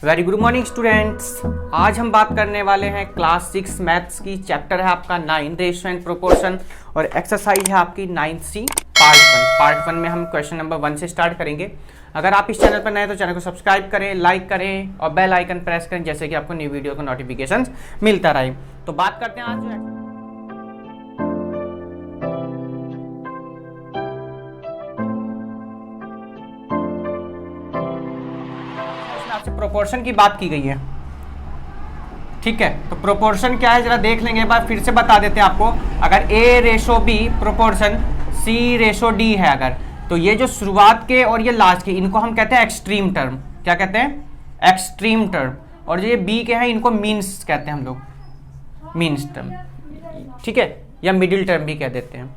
Very good morning students. आज हम बात करने वाले हैं क्लास 6 मैथ्स की। चैप्टर है आपका 9 रेशियो एंड प्रोपोर्शन और एक्सरसाइज है आपकी 9C पार्ट 1 में हम क्वेश्चन नंबर 1 से स्टार्ट करेंगे। अगर आप इस चैनल पर नए तो चैनल को सब्सक्राइब करें, लाइक करें और बेल आइकन प्रेस करें जैसे कि आपको न्यू वीडियो का नोटिफिकेशन मिलता रहे। तो बात करते हैं आज जो आपसे प्रोपोर्शन की बात की गई है, ठीक है। तो प्रोपोर्शन क्या है जरा देख लेंगे, एक बार फिर से बता देते हैं आपको। अगर A ratio B proportion C ratio D है अगर, तो ये जो शुरुआत के और ये लास्ट के इनको हम कहते हैं एक्सट्रीम टर्म। क्या कहते हैं? Extreme term. और जो ये B के हैं इनको मीन्स कहते हैं हम लोग, मीन्स टर्म, ठीक है, या मिडिल टर्म भी कह देते हैं।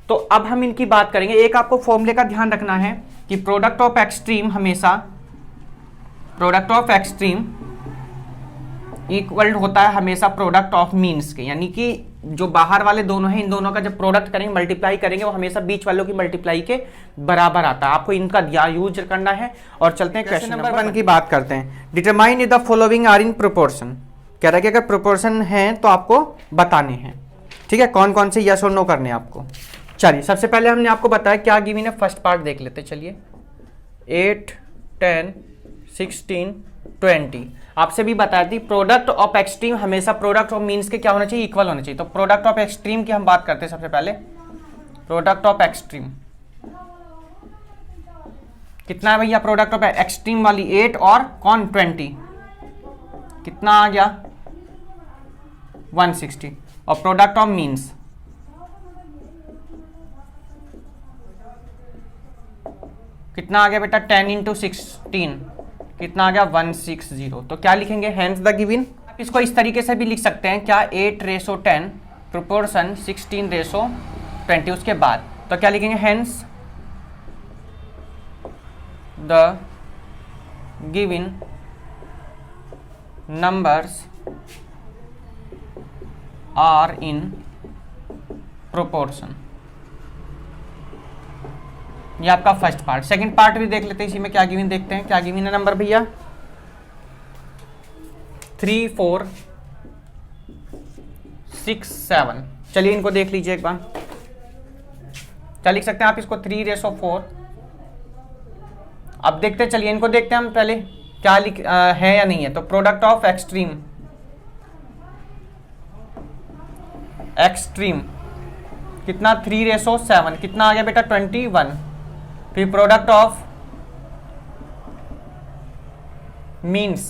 तो अब हम इनकी बात करेंगे। एक आपको फॉर्मूले का ध्यान रखना है कि प्रोडक्ट ऑफ एक्सट्रीम हमेशा प्रोडक्ट ऑफ एक्सट्रीम इक्वल होता है हमेशा प्रोडक्ट ऑफ मीन्स के, यानी कि जो बाहर वाले दोनों हैं इन दोनों का जब प्रोडक्ट करेंगे मल्टीप्लाई करेंगे वो हमेशा बीच वालों की मल्टीप्लाई के बराबर आता है। आपको इनका यूज करना है। और चलते हैं क्वेश्चन नंबर 1 की बात करते हैं। Determine if the following are in proportion. कह रहा है कि अगर प्रोपोर्शन है तो आपको बताने हैं, ठीक है, कौन कौन से यस और नो करने हैं आपको। चलिए सबसे पहले हमने आपको बताया क्या गिवन है, फर्स्ट पार्ट देख लेते। चलिए 8, 10, 16, 20 आपसे भी बताया थी प्रोडक्ट ऑफ एक्सट्रीम हमेशा प्रोडक्ट ऑफ मीन्स के क्या होना चाहिए, इक्वल होना चाहिए। तो प्रोडक्ट ऑफ एक्सट्रीम की हम बात करते हैं। सबसे पहले प्रोडक्ट ऑफ एक्सट्रीम कितना है भैया? प्रोडक्ट ऑफ एक्सट्रीम वाली 8 और कौन 20 कितना आ गया? 160। और प्रोडक्ट ऑफ मीन्स कितना आ गया बेटा? 10 इंटू 16 कितना आ गया? 160। तो क्या लिखेंगे? Hence the given. आप इसको इस तरीके से भी लिख सकते हैं क्या? 8 रेशो 10 प्रोपोर्शन 16 रेशो 20। उसके बाद तो क्या लिखेंगे? Hence the given numbers are in proportion. ये आपका फर्स्ट पार्ट। सेकंड पार्ट भी देख लेते हैं, इसी में क्या गिवन देखते हैं। क्या गिवन है नंबर भैया? 3, 4, 6, 7। चलिए इनको देख लीजिए एक बार। क्या लिख सकते हैं आप इसको? 3 रेशो 4। अब देखते हैं, चलिए इनको देखते हैं हम पहले क्या लिख है या नहीं है। तो प्रोडक्ट ऑफ एक्सट्रीम कितना? 3 रेशो 7 कितना आ गया बेटा? 21। फिर प्रोडक्ट ऑफ मीन्स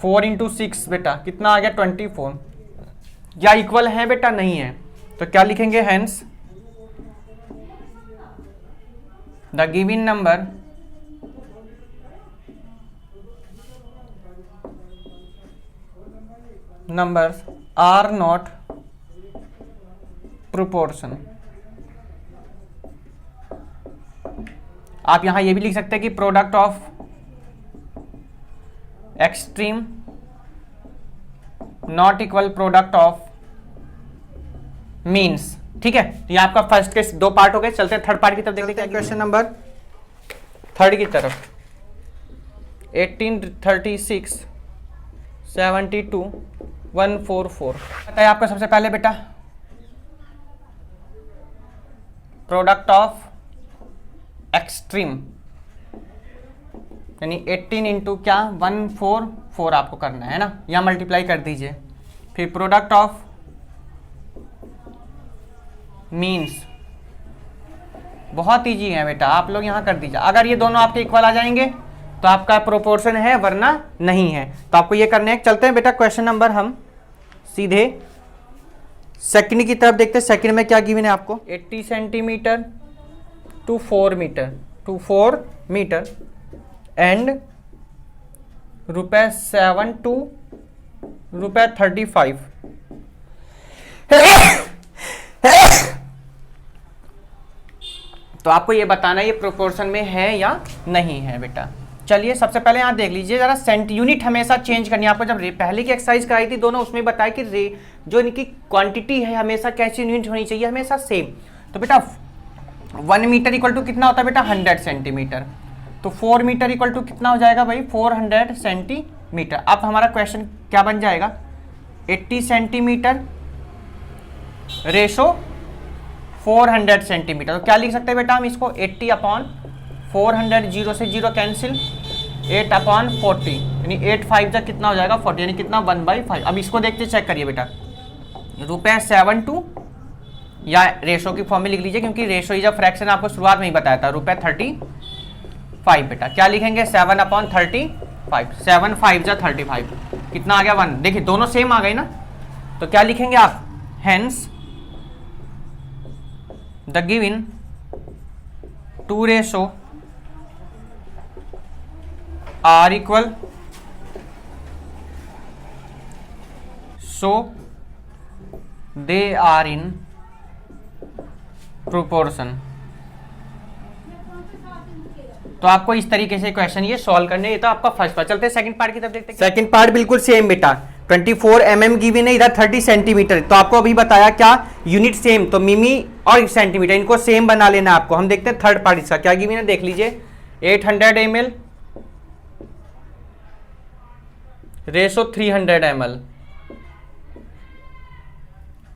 4 इंटू 6 बेटा कितना आ गया? 24। क्या इक्वल है बेटा? नहीं है। तो क्या लिखेंगे? Hence the given numbers are not proportion. आप यहां ये भी लिख सकते हैं कि product of extreme not equal product of means, ठीक है। ये आपका फर्स्ट के 2 पार्ट हो गए। चलते हैं थर्ड पार्ट की तरफ देखते हैं। क्वेश्चन नंबर 3 की तरफ। 18, 36, 72, 144 बताइए आपका। सबसे पहले बेटा प्रोडक्ट ऑफ एक्सट्रीम यानी 18 इंटू क्या? 144 आपको करना है ना, या मल्टीप्लाई कर दीजिए। फिर प्रोडक्ट ऑफ मीन्स बहुत इजी है बेटा, आप लोग यहां कर दीजिए। अगर ये दोनों आपके इक्वल आ जाएंगे तो आपका प्रोपोर्शन है, वरना नहीं है। तो आपको ये करने हैं। चलते हैं बेटा क्वेश्चन नंबर हम सीधे सेकंड की तरफ देखते हैं। सेकंड में क्या गिवन है आपको? 80 centimetre to 4 metre and ₹7 to ₹35। तो आपको ये बताना ये प्रोपोर्शन में है या नहीं है बेटा। चलिए सबसे पहले यहाँ देख लीजिए जरा, सेंट यूनिट हमेशा चेंज करनी है आपको। जब पहले की एक्सरसाइज कराई थी दोनों, उसमें बताया कि जो इनकी क्वांटिटी है हमेशा कैसी यूनिट होनी चाहिए? हमेशा सेम। तो बेटा 1 मीटर इक्वल टू कितना होता है बेटा? 100 सेंटीमीटर। तो 4 मीटर इक्वल टू कितना हो जाएगा भाई, 400 सेंटीमीटर। अब हमारा क्वेश्चन क्या बन जाएगा, 80 सेंटीमीटर रेशो 400 सेंटीमीटर। तो क्या लिख सकते हैं बेटा हम इसको, 80/400, 0 से 0 कैंसिल, 8/40 यानी 8 5 जा कितना हो जाएगा 40, यानी कितना 1/5। अब इसको देखते चेक करिए बेटा, ₹7 या रेशो की फॉर्म में लिख लीजिए क्योंकि रेशो इज अ फ्रैक्शन आपको शुरुआत में ही बताया था, ₹35। बेटा क्या लिखेंगे 7/35, 7 5 जा 35, कितना आ गया 1। देखिए दोनों सेम आ गए ना, तो क्या लिखेंगे आप, hence the given 2 ratio are equal, so they are in proportion. तो आपको इस तरीके से क्वेश्चन ये सॉल्व करने, ये तो आपका फर्स्ट पार्ट। चलते हैं सेकंड पार्ट की तरफ देखते हैं। सेकंड पार्ट बिल्कुल सेम बेटा, 24 mm गिवन है, इधर 30 सेंटीमीटर। तो आपको अभी बताया क्या, यूनिट सेम, तो मिमी और सेंटीमीटर इनको सेम बना लेना आपको। हम देखते हैं थर्ड पार्ट इसका क्या गिवन है, देख लीजिए 800 ml रेशो 300 ml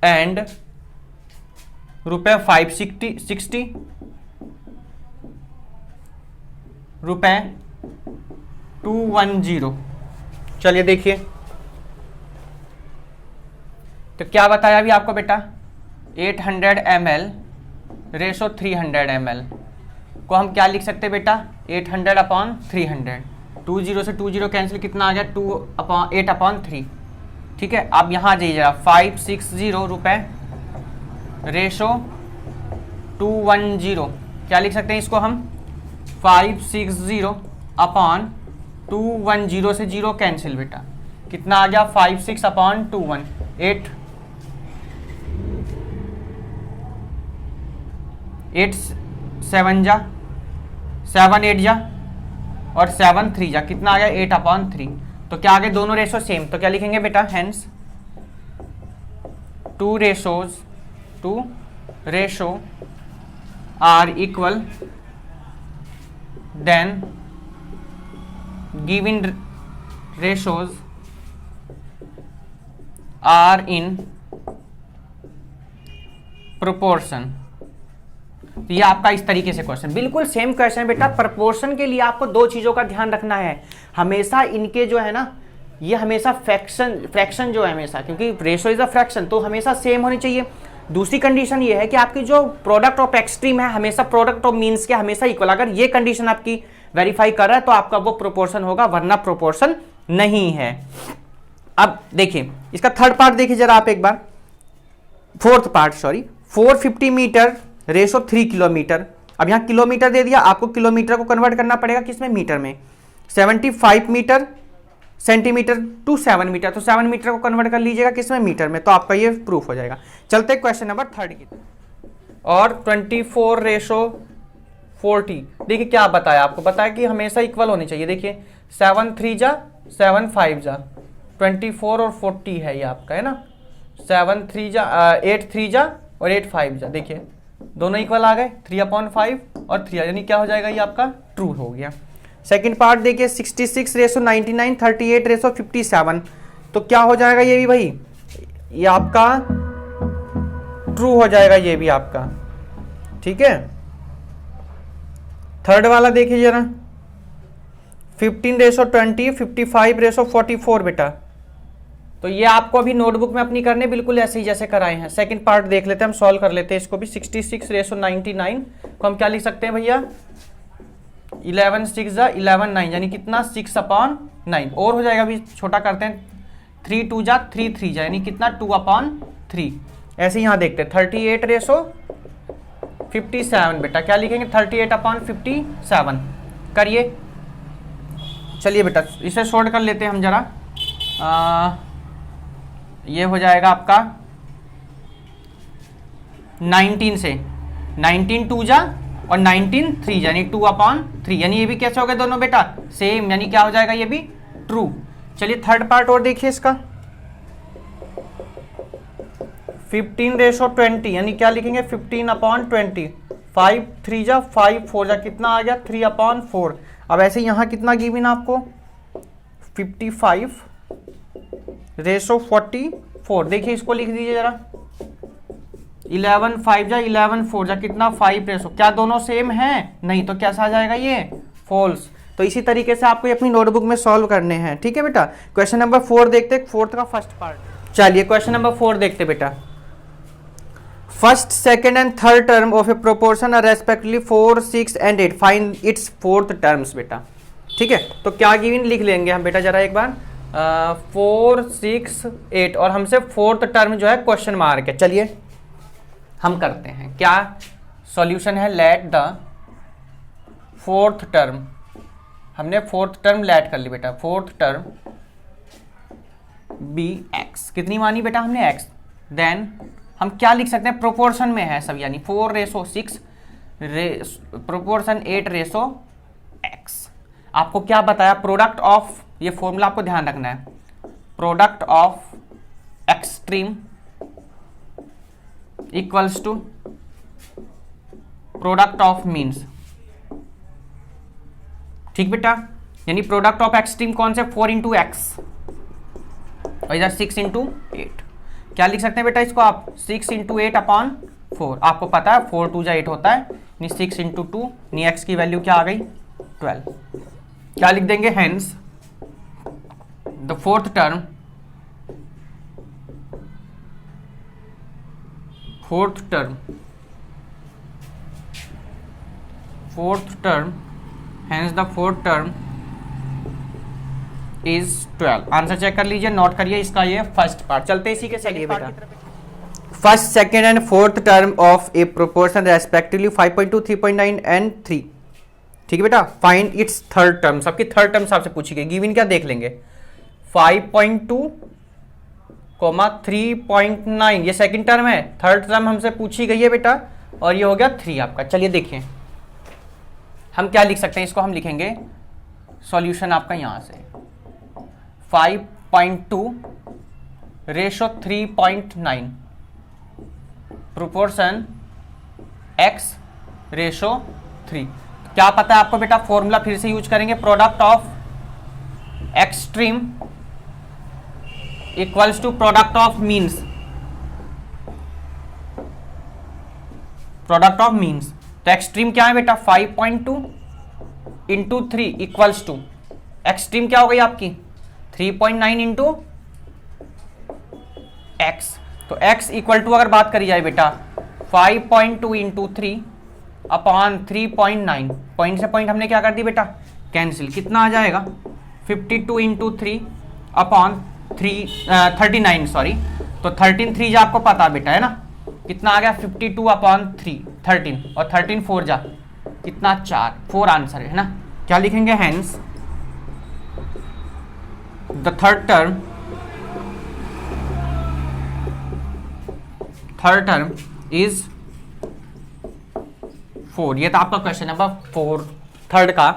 एंड ₹560 ₹210। चलिए देखिए, तो क्या बताया अभी आपको बेटा, 800 ml रेशो 300 ml को हम क्या लिख सकते हैं बेटा, 800/300, 20 से 20 कैंसिल, कितना आ गया 8/3। ठीक है, अब यहाँ जाइए जरा, 560 रुपए रेशो 210, क्या लिख सकते हैं इसको हम, 560/210 से 0 कैंसिल बेटा, कितना आ गया 56/21, 8 7 जा 7 8 जा और 7 3 जा, कितना आ गया 8/3। तो क्या आ गए दोनों रेशो सेम, तो क्या लिखेंगे बेटा, hence 2 ratio are equal, then given ratios are in proportion. तो ये आपका इस तरीके से क्वेश्चन, बिल्कुल सेम क्वेश्चन बेटा। प्रोपोर्शन के लिए आपको दो चीजों का ध्यान रखना है, हमेशा इनके जो है ना, ये हमेशा फ्रैक्शन जो है हमेशा, क्योंकि रेशो इज अ फ्रैक्शन, तो हमेशा सेम होनी चाहिए। दूसरी कंडीशन ये है कि आपकी जो प्रोडक्ट ऑफ एक्सट्रीम है हमेशा प्रोडक्ट ऑफ मीन्स के हमेशा इक्वल, अगर ये कंडीशन आपकी वेरीफाई कर रहा है तो आपका वो प्रोपोर्शन होगा, वरना प्रोपोर्शन नहीं है। अब देखिए इसका थर्ड पार्ट देखिए जरा आप एक बार, fourth part sorry, 450 metre ratio 3 kilometre. अब यहां किलोमीटर दे दिया, आपको किलोमीटर को कन्वर्ट करना पड़ेगा किसमें, मीटर में। 75 मीटर सेंटीमीटर टू 7 मीटर, तो 7 मीटर को कन्वर्ट कर लीजिएगा किसमें, मीटर में, तो आपका ये प्रूफ हो जाएगा। चलते क्वेश्चन नंबर 3 की, और 24 रेशो 40। देखिए क्या बताया आपको, बताया कि हमेशा इक्वल होनी चाहिए। देखिए 7 3 जा 7 5 जा 24 और 40 है ये आपका, है ना, 7 3 जा 8 3 जा और 8 5 जा, देखिए दोनों इक्वल आ गए, 3/5 और 3, यानी क्या हो जाएगा ये आपका ट्रू हो गया। सेकंड पार्ट देखिए 66 रेशो 99, 38 रेशो 57, तो क्या हो जाएगा ये भी भाई, ये आपका ट्रू हो जाएगा ये भी आपका, ठीक है। थर्ड वाला देखिए जरा, 15 रेशो 20, 55 रेशो 44 बेटा, तो ये आपको अभी नोटबुक में अपनी करने बिल्कुल ऐसे ही जैसे कराए हैं। सेकंड पार्ट देख लेते हैं, हम सॉल्व कर लेते हैं इसको भी। 66 रेशो 99 को हम क्या लिख सकते हैं भैया, 11 6 जा 11 9, यानी कितना 6/9, और हो जाएगा अभी छोटा करते हैं, 3 2 जा 3 3 जा, यानी कितना 2/3। ऐसे यहाँ देखते हैं 38 रेशो 57 बेटा, क्या लिखेंगे 38/57 करिए। चलिए बेटा इसे शॉर्ट कर लेते हैं हम जरा, ये हो जाएगा आपका 19 से 19 2 जा और 19 3 यानी 2/3, यानी ये भी कैसे हो गए दोनों बेटा सेम, यानी क्या हो जाएगा ये भी ट्रू। चलिए थर्ड पार्ट और देखिए इसका, 15 रेशो 20, यानी क्या लिखेंगे 15/20, 5 3 जा 5 4 जा, कितना आ गया 3/4। अब ऐसे यहाँ कितना गिवन आपको 55:44। देखिए इसको लिख दीजिए जरा, 11 5 जा 11 4 जा कितना 5 रेशो, क्या दोनों सेम हैं? नहीं, तो कैसा आ जाएगा ये फॉल्स। तो इसी तरीके से आपको अपनी नोटबुक में सॉल्व करने हैं, ठीक है बेटा। क्वेश्चन नंबर 4 देखते, फोर्थ का फर्स्ट पार्ट। चलिए क्वेश्चन नंबर 4 देखते बेटा। First, second and third term of a proportion are respectively 4 6 and 8, find its fourth terms बेटा। ठीक है, तो क्या गिवन लिख लेंगे हम बेटा जरा एक बार, 4 6 8 और हमसे फोर्थ टर्म जो है क्वेश्चन मार्क है। चलिए हम करते हैं, क्या सॉल्यूशन है, लेट द फोर्थ टर्म, हमने फोर्थ टर्म लेट कर ली बेटा, फोर्थ टर्म बी एक्स, कितनी मानी बेटा हमने एक्स। देन हम क्या लिख सकते हैं, प्रोपोर्शन में है सब, यानी 4:6 प्रोपोर्शन 8:x। आपको क्या बताया, प्रोडक्ट ऑफ, ये फॉर्मूला आपको ध्यान रखना है, product of extreme equals to product of means. ठीक बेटा, यानी प्रोडक्ट ऑफ एक्सट्रीम कौन से, 4 × x और इधर 6 × 8। क्या लिख सकते हैं बेटा इसको आप, 6 × 8/4। आपको पता है 4 2 8 होता है, यानी 6 × 2, यानी x की वैल्यू क्या आ गई 12। क्या लिख देंगे, hence the fourth term, hence the fourth term is 12। Answer check कर लीजिए, नोट करिए इसका ये फर्स्ट पार्ट। चलते इसी के चलिए बेटा, first second and fourth term of a proportion respectively 5.2 3.9 and 3। ठीक है बेटा, फाइंड इट्स थर्ड टर्म, सबकी थर्ड टर्म आपसे पूछी गई, गिवन क्या देख लेंगे, 5.2 3.9 ये सेकंड टर्म है, थर्ड टर्म हमसे पूछी गई है बेटा, और ये हो गया 3 आपका। चलिए देखिए हम क्या लिख सकते हैं, इसको हम लिखेंगे सॉल्यूशन आपका यहां से 5.2:3.9 प्रोपोर्शन x:3। क्या पता है आपको बेटा, फॉर्मूला फिर से यूज करेंगे, product of extreme equals to product of means, product of means. तो एक्सट्रीम क्या है बेटा, 5.2 × 3 इक्वल्स टू, एक्सट्रीम क्या हो गई आपकी 3.9 × x। तो x इक्वल टू अगर बात करी जाए बेटा 5.2 × 3/3.9, पॉइंट से पॉइंट हमने क्या कर दी बेटा कैंसिल, कितना आ जाएगा 52 × 3/39 सॉरी, तो 13 3 जा आपको पता बेटा है ना, कितना आ गया 52/3 13 और 13 4 जा कितना 4, 4 आंसर है ना। क्या लिखेंगे, hence the third term is 4। ये था आपका क्वेश्चन नंबर 4 थर्ड का।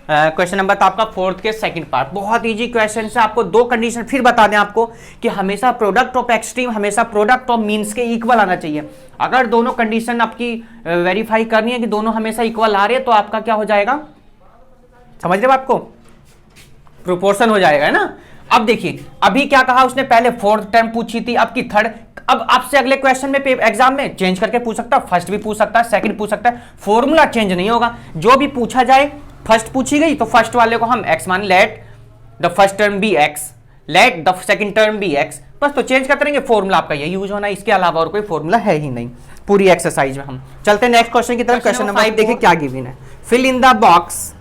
क्वेश्चन नंबर था आपका फोर्थ के सेकंड पार्ट। बहुत इजी क्वेश्चन से आपको दो कंडीशन फिर बता दें आपको कि हमेशा प्रोडक्ट ऑफ एक्सट्रीम हमेशा प्रोडक्ट ऑफ मीन्स के इक्वल आना चाहिए। अगर दोनों कंडीशन आपकी वेरीफाई करनी है कि दोनों हमेशा इक्वल आ रहे हैं तो आपका क्या हो जाएगा, समझ रहे हो, आपको प्रोपोर्शन हो जाएगा है ना। अब देखिए अभी क्या कहा उसने, पहले फोर्थ टर्म पूछी थी, अब की थर्ड। अब आपसे अगले क्वेश्चन में एग्जाम में चेंज करके पूछ सकता है, फर्स्ट भी पूछ सकता है, सेकंड पूछ सकता है, फॉर्मूला चेंज नहीं होगा। जो भी पूछा जाए, फर्स्ट पूछी गई तो फर्स्ट वाले को हम x मान, let the first term be x, let the second term be x, बस तो चेंज करते रहेंगे, फॉर्मूला आपका यही यूज होना है, इसके अलावा और कोई फॉर्मूला है ही नहीं पूरी एक्सरसाइज में। हम चलते हैं नेक्स्ट क्वेश्चन की तरफ। क्वेश्चन नंबर 5 देखिए क्या गिवन है, fill in the box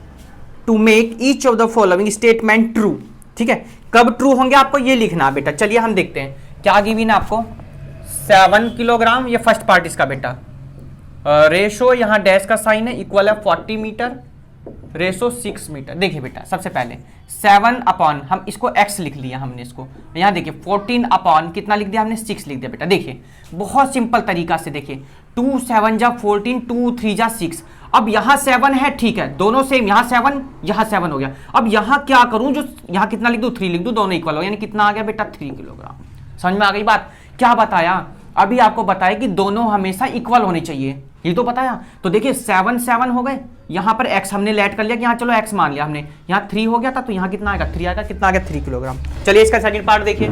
to make each of the following statement true. ठीक है, कब ट्रू होंगे आपको ये लिखना बेटा। चलिए हम देखते हैं क्या गिवन है आपको। 7 किलोग्राम, ये फर्स्ट पार्ट इसका बेटा, रेशो यहाँ डैश का साइन है, इक्वल है 40 मीटर, रेशो 6 मीटर। देखिए बेटा सबसे पहले 7 अपॉन, हम इसको x लिख लिया हमने, इसको यहाँ देखिए 14 अपॉन कितना लिख दिया हमने, 6 लिख दिया बेटा। देखिए बहुत सिंपल तरीका से देखिए, 2 7 जा 14, 2 3 जा 6। अब यहाँ 7 है, ठीक है, दोनों सेम, यहाँ 7 यहाँ 7 हो गया। अब यहाँ क्या करूं, जो यहाँ कितना लिख दूं, 3 लिख दूं, दोनों इक्वल हो, यानी कितना आ गया बेटा 3 किलोग्राम। समझ में आ गई बात। क्या बताया, अभी आपको बताया कि दोनों हमेशा इक्वल होने चाहिए। ये तो पता है। तो देखिए 7 7 हो गए, यहां पर x हमने लेट कर लिया कि यहाँ चलो x मान लिया हमने, यहाँ 3 हो गया था, तो यहाँ कितना आएगा 3 आएगा, कितना आ गया 3 किलोग्राम। चलिए इसका सेकंड पार्ट देखिए।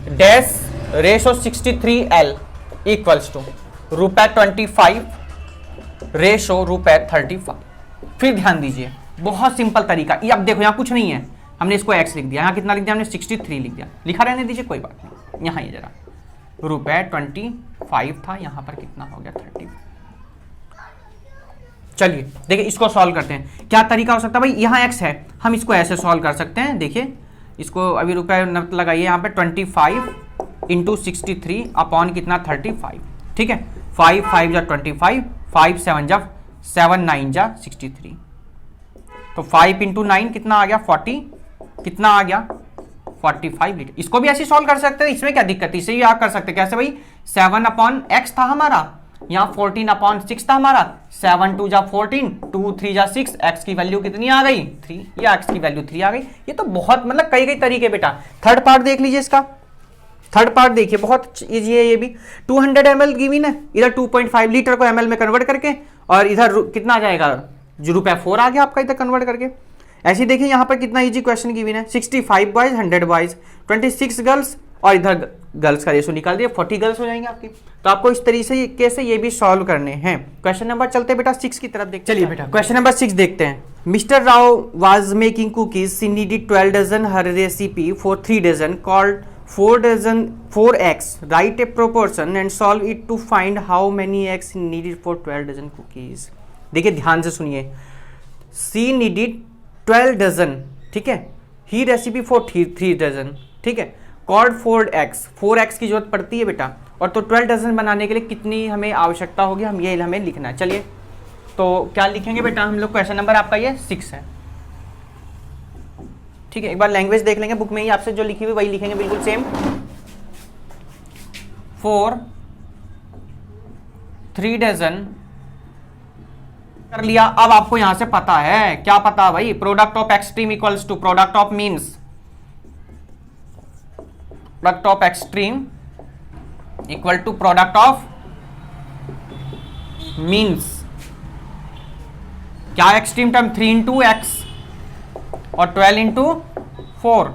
Dash ratio 63L equals to ₹25 ratio ₹35। फिर ध्यान दीजिए, बहुत सिंपल तरीका, ये अब देखो यहाँ कुछ नहीं है, हमने इसको x लिख दिया, यहाँ कितना लिख दिया हमने 63 लिख दिया, लिखा रहने दीजिए कोई बात नहीं। यहाँ ये जरा ₹25 था, यहाँ पर कितना हो गया 30। चलिए देखिए इसको सॉल्व करते हैं। क्या तरीका हो सकता है भाई, यहाँ x है, हम इसको ऐसे सॉल्व कर सकते हैं। देखिए इसको अभी रुपए नब्त लगाइए, यहाँ पे 25 इंटू 63 अपॉन कितना 35, ठीक है। 5 5 जा 25, 5 7 जा 7 9 जा 63, तो 5 इंटू 9 कितना आ गया 40, कितना आ गया 45 लीटर। इसको भी ऐसे सॉल्व कर सकते हैं, इसमें क्या दिक्कत है, इसे भी आप कर सकते हैं। कैसे भाई, 7 अपॉन एक्स था हमारा, यहाँ 14 अपॉन 6 था हमारा, 7 2 जा 14, 2 3 जा 6, एक्स की वैल्यू कितनी आ गई 3, या एक्स की वैल्यू 3 आ गई। ये तो बहुत मतलब कई तरीके बेटा। थर्ड पार्ट देख लीजिए इसका, थर्ड पार्ट देखिए, बहुत इजी है ये भी। 200 ml गिवन है, इधर 2.5 लीटर को ml में कन्वर्ट करके, और इधर कितना आ जाएगा ₹4 आ गया आपका इधर कन्वर्ट करके। ऐसे देखिए यहाँ पर कितना इजी क्वेश्चन गिवन है, 65 बॉयज 100 बॉयज 26 गर्ल्स, और इधर गर्ल्स का रेशो निकाल दिया, 40 गर्ल्स हो जाएंगे आपकी। तो आपको इस तरीके से ये भी सॉल्व करने हैं। क्वेश्चन नंबर चलते बेटा 6 की तरफ देखते हैं। चलिए बेटा क्वेश्चन नंबर 6 देखते हैं। Mister Rao was making cookies, she needed 12 dozen, her recipe for 3 dozen called 4 dozen 4x, write a proportion and solve it to find how many eggs needed for 12 dozen cookies. देखिए ध्यान से सुनिए, सी needed 12 dozen, ठीक है, ही recipe for 3 dozen, ठीक है, called 4x की जरूरत पड़ती है बेटा, और तो 12 डजन बनाने के लिए कितनी हमें आवश्यकता होगी, हम ये हमें लिखना है। चलिए तो क्या लिखेंगे बेटा हम लोग, क्वेश्चन नंबर आपका ये 6 है, ठीक है। एक बार लैंग्वेज देख लेंगे, बुक में ही आपसे जो लिखी हुई वही लिखेंगे बिल्कुल सेम। 4 3 डजन कर लिया। अब आपको यहां से पता है, क्या पता भाई, product of extreme equals to product of means, product of extreme equal to product of means. क्या एक्सट्रीम टर्म 3 इंटू एक्स और 12 into 4,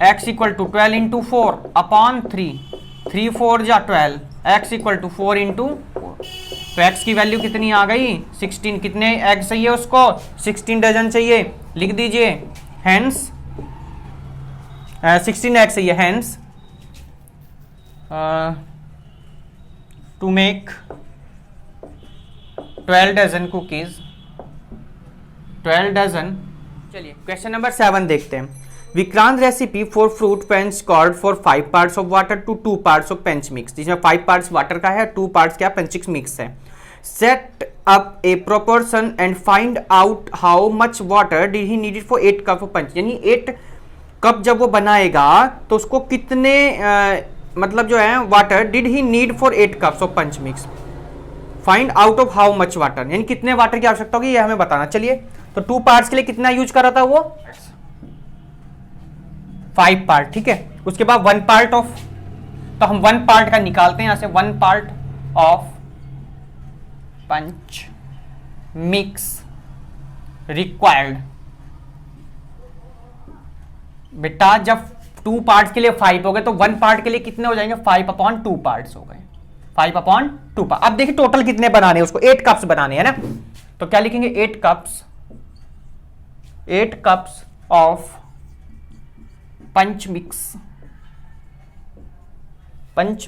x equal to 12 into 4 upon 3, 3 4 जा 12, एक्स इक्वल टू 4 इंटू 4। तो x की value कितनी आ गई 16। कितने egg चाहिए उसको, 16 डजन चाहिए, लिख दीजिए हेंस 16 एग चाहिए, hence to make 12 dozen cookies, 12 dozen. चलिए क्वेश्चन नंबर 7 देखते हैं। Vikrant recipe for fruit punch called for 5 parts of water to 2 parts of punch mix, जिसमें 5 पार्ट्स वाटर का है, 2 पार्ट्स क्या पंच मिक्स है। Set up a proportion and find out how much water did he needed for 8 cup of punch, यानी 8 cup जब वो बनाएगा तो उसको कितने मतलब जो है water did he need for 8 cups of punch mix. Find out of how much water, यानी कितने वाटर की आवश्यकता होगी ये हमें बताना। चलिए तो 2 पार्ट्स के लिए कितना यूज कर रहा था वो 5 पार्ट, ठीक है। उसके बाद 1 पार्ट ऑफ, तो हम 1 पार्ट का निकालते हैं यहां से, 1 part of punch mix required. बेटा जब 2 पार्ट्स के लिए 5 हो गए तो 1 पार्ट के लिए कितने हो जाएंगे 5 अपॉन 2 पार्ट्स हो गए, 5 अपॉन 2 पार्ट। अब देखिए टोटल कितने बनाने हैं उसको, 8 कप्स बनाने हैं ना, तो क्या लिखेंगे 8 cups of punch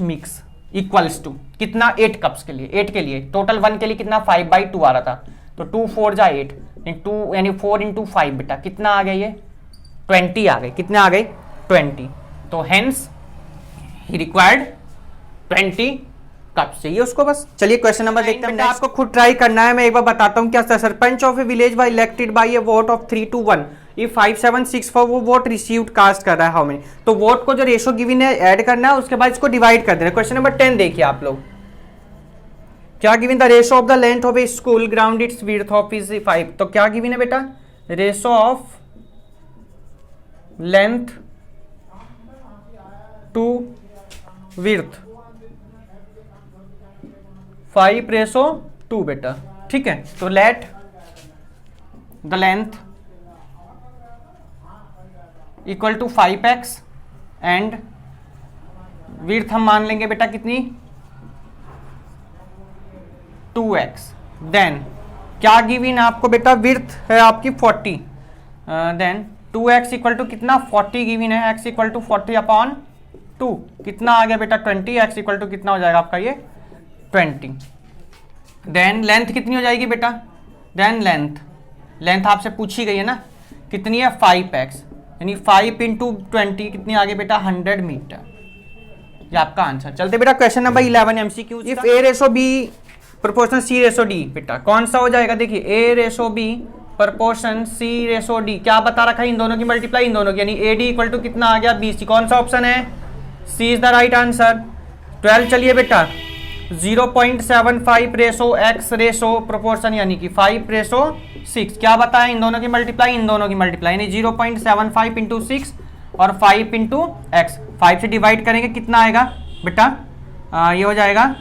mix equals to कितना 8 कप्स के लिए, 8 के लिए टोटल, 1 के लिए कितना 5/2 आ रहा था, तो 2 4 जा 8, 2 यानी 4 इंटू 5 बेटा कितना आ गया ये 20 आ गए, कितने आ गए 20। तो हेंस ही रिक्वायर्ड 20 कप्स चाहिए उसको बस। चलिए क्वेश्चन नंबर देखते हैं, आपको खुद ट्राई करना है, मैं एक बार बताता हूं क्या। Sarpanch of A village was elected by A vote of 3 to 1, ये 5764 वो वोट रिसीव्ड कास्ट कर रहा है हाउ मेनी, तो वोट को जो रेशो गिवन है ऐड करना है, उसके बाद इसको डिवाइड कर देना। क्वेश्चन नंबर 10 देखिए आप लोग, क्या given, the ratio of the length of a school ground its width of is 5, तो क्या गिवन है बेटा ratio of length to width 5:2 बेटा, ठीक है। तो let the length equal to 5x and width हम मान लेंगे बेटा कितनी, 2x। देन क्या गिवन है आपको बेटा, विड्थ है आपकी 40, देन 2x इक्वल टू कितना 40 गिवन है, x इक्वल टू 40/2 कितना आ गया बेटा 20, x इक्वल टू कितना हो जाएगा आपका ये 20। देन लेंथ कितनी हो जाएगी बेटा, देन लेंथ आपसे पूछी गई है ना, कितनी है 5x, यानी 5 × 20 कितनी आ गई बेटा 100 मीटर, ये आपका आंसर। चलते बेटा question number 11 MCQ। If a/b proportion c/d बेटा कौन सा हो जाएगा, देखिए a/b प्रोपोर्शन c/d क्या बता रखा है, इन दोनों की मल्टीप्लाई इन दोनों की, यानी AD इक्वल टू कितना आ गया 20, कौन सा ऑप्शन है, C is the right answer. 12 चलिए बेटा 0.75/x प्रोपोर्शन यानी कि 5/6 क्या बताया, इन दोनों की मल्टीप्लाई यानी 0.75 × 6 और 5 × x, 5 से डिवाइड करेंगे कितना आएगा बेटा, ये हो जाएगा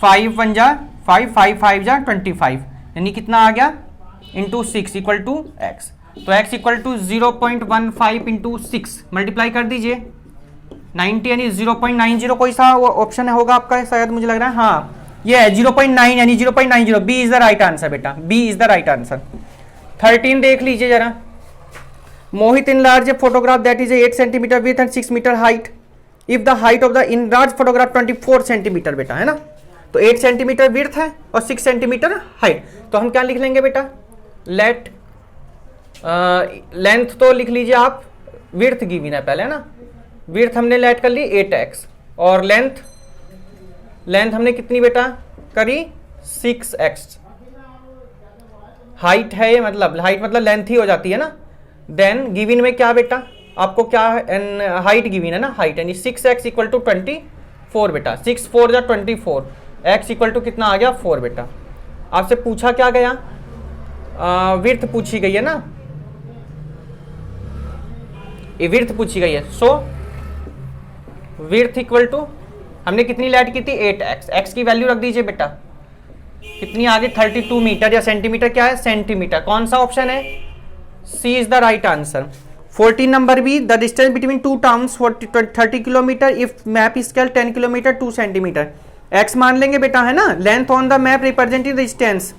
5 × 1 = 5, 5 × 5 = 25, यानी कितना आ गया इंटू 6 इक्वल टू x। तो x इक्वल टू 0.15 × 6 मल्टीप्लाई कर दीजिए 90 यानी 0.90, कोई सा ऑप्शन होगा आपका शायद, मुझे लग रहा है हाँ ये है 0.9 यानी 0.90, B is the right answer बेटा, B is the right answer. 13 देख लीजिए जरा, मोहित enlarge a photograph that is 8 cm width and 6 meter height if the height of the enlarged photograph 24 cm बेटा, है ना। तो 8 सेंटीमीटर विड्थ है और 6 सेंटीमीटर हाइट, तो हम क्या लिख लेंगे बेटा, लेट लेंथ तो लिख लीजिए आप, विड्थ गिवन है पहले, है ना, विड्थ हमने लेट कर ली 8x और लेंथ हमने कितनी बेटा करी 6x, हाइट है ये मतलब हाइट मतलब लेंथ ही हो जाती है ना। देन गिवन में क्या बेटा आपको क्या हाइट गिवन है ना, हाइट यानी 6x इक्वल टू 24 बेटा, 6 × 4 = 24, x इक्वल टू कितना आ गया 4 बेटा। आपसे पूछा क्या गया, विड्थ पूछी गई है ना, ये विड्थ पूछी गई है। सो विड्थ इक्वल टू हमने कितनी लेट की थी 8x, x की वैल्यू रख दीजिए बेटा, कितनी आ गई 32 मीटर, या सेंटीमीटर क्या है सेंटीमीटर, कौन सा ऑप्शन है, C is the right answer. 14 number B, the distance between two towns 30 kilometre if map scale 10 kilometre 2 centimetre, x मान लेंगे बेटा, है ना, length on the map representing distance,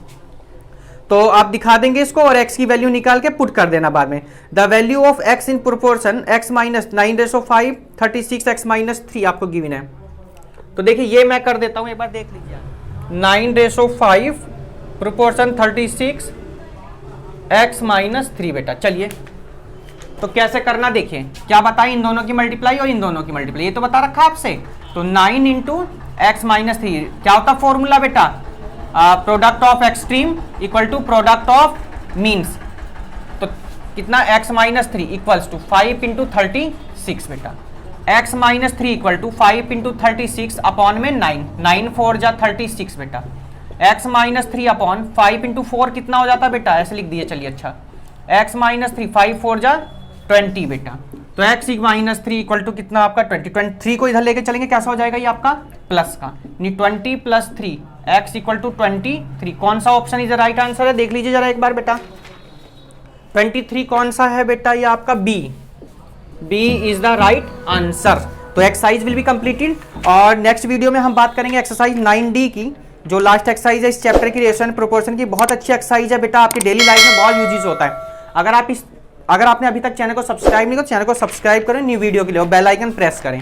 तो आप दिखा देंगे इसको और x की वैल्यू निकाल के पुट कर देना बाद में। The value of x in proportion x - 9/5 36x - 3 आपको गिवन है। तो देखिए ये मैं कर देता हूं, एक बार देख लीजिए, 9/5 प्रोपोर्शन 36 x - 3 बेटा। चलिए तो कैसे करना देखिए, क्या बताएं, इन दोनों की मल्टीप्लाई और इन दोनों की मल्टीप्लाई, ये तो बता रखा आपसे। तो 9 × x - 3 क्या होता फॉर्मूला बेटा, product of extreme equal to product of means, तो कितना x - 3 इक्वल्स टू 5 × 36 बेटा, x - 3 इक्वल टू 5 × 36 अपॉन में 9, 9 × 4 = 36 बेटा, x - 3 अपॉन 5 × 4 कितना हो जाता बेटा, ऐसे लिख दिए चलिए, अच्छा x - 3 5 × 4 = 20 बेटा, तो x - 3 इक्वल टू कितना आपका 20, 23 को इधर लेके चलेंगे कैसा हो जाएगा ये आपका प्लस का, यानी 20 + 3 x इक्वल टू 23, कौन सा option is the right answer है, देख लीजिए जरा एक बार बेटा, 23 कौन सा है बेटा, ये आपका B is the right answer. तो एक्सरसाइज विल बी कंप्लीटेड और नेक्स्ट वीडियो में हम बात करेंगे एक्सरसाइज 9D की, जो लास्ट एक्सरसाइज है इस चैप्टर की, रेशियो एंड प्रोपोर्शन की, बहुत अच्छी एक्सरसाइज है बेटा, आपकी डेली लाइफ में बहुत यूजेस होता है। अगर आपने अभी तक चैनल को सब्सक्राइब नहीं किया तो चैनल को सब्सक्राइब करें न्यू वीडियो के लिए और बेल आइकन प्रेस करें।